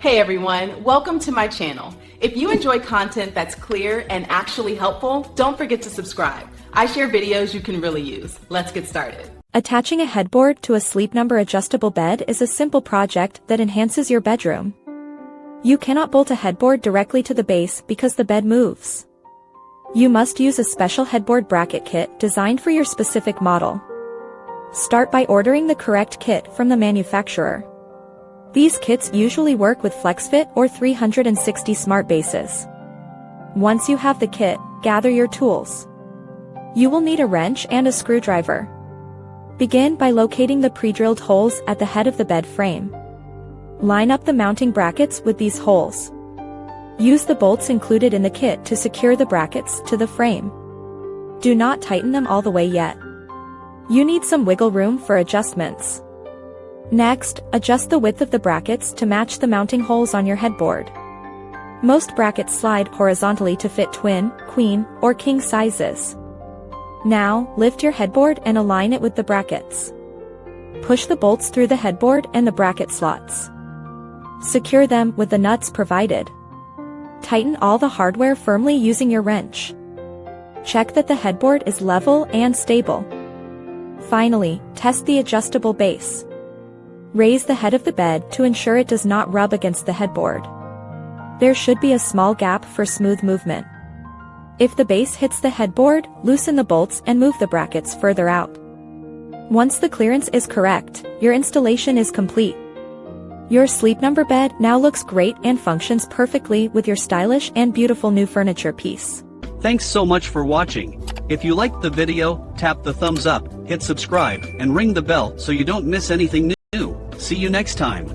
Hey everyone, welcome to my channel. If you enjoy content that's clear and actually helpful, don't forget to subscribe. I share videos you can really use. Let's get started. Attaching a headboard to a Sleep Number adjustable bed is a simple project that enhances your bedroom. You cannot bolt a headboard directly to the base because the bed moves. You must use a special headboard bracket kit designed for your specific model. Start by ordering the correct kit from the manufacturer. These kits usually work with FlexFit or 360 smart bases. Once you have the kit, gather your tools. You will need a wrench and a screwdriver. Begin by locating the pre-drilled holes at the head of the bed frame. Line up the mounting brackets with these holes. Use the bolts included in the kit to secure the brackets to the frame. Do not tighten them all the way yet. You need some wiggle room for adjustments. Next, adjust the width of the brackets to match the mounting holes on your headboard. Most brackets slide horizontally to fit twin, queen, or king sizes. Now, lift your headboard and align it with the brackets. Push the bolts through the headboard and the bracket slots. Secure them with the nuts provided. Tighten all the hardware firmly using your wrench. Check that the headboard is level and stable. Finally, test the adjustable base. Raise the head of the bed to ensure it does not rub against the headboard. There should be a small gap for smooth movement. If the base hits the headboard, loosen the bolts and move the brackets further out. Once the clearance is correct, your installation is complete. Your Sleep Number bed now looks great and functions perfectly with your stylish and beautiful new furniture piece. Thanks so much for watching. If you liked the video, tap the thumbs up, hit subscribe, and ring the bell so you don't miss anything new. See you next time.